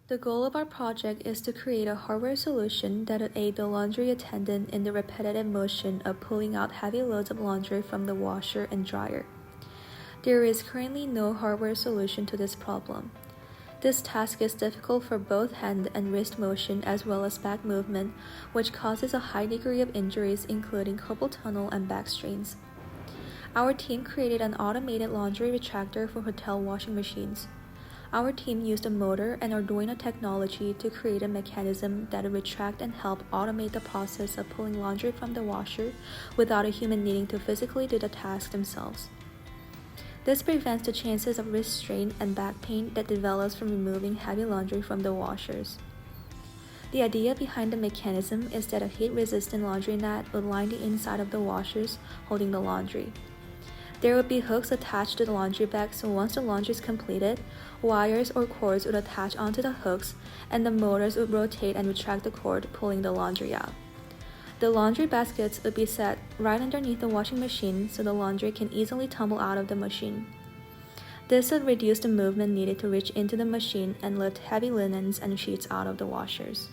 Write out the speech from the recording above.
The goal of our project is to create a hardware solution that would aid the laundry attendant in the repetitive motion of pulling out heavy loads of laundry from the washer and dryer. There is currently no hardware solution to this problem. This task is difficult for both hand and wrist motion as well as back movement, which causes a high degree of injuries including carpal tunnel and back strains. Our team created an automated laundry retractor for hotel washing machines. Our team used a motor and Arduino technology to create a mechanism that would retract and help automate the process of pulling laundry from the washer without a human needing to physically do the task themselves. This prevents the chances of wrist strain and back pain that develops from removing heavy laundry from the washers. The idea behind the mechanism is that a heat-resistant laundry net would line the inside of the washers holding the laundry. There would be hooks attached to the laundry bag, so once the laundry is completed, wires or cords would attach onto the hooks and the motors would rotate and retract the cord, pulling the laundry out. The laundry baskets would be set right underneath the washing machine so the laundry can easily tumble out of the machine. This would reduce the movement needed to reach into the machine and lift heavy linens and sheets out of the washers.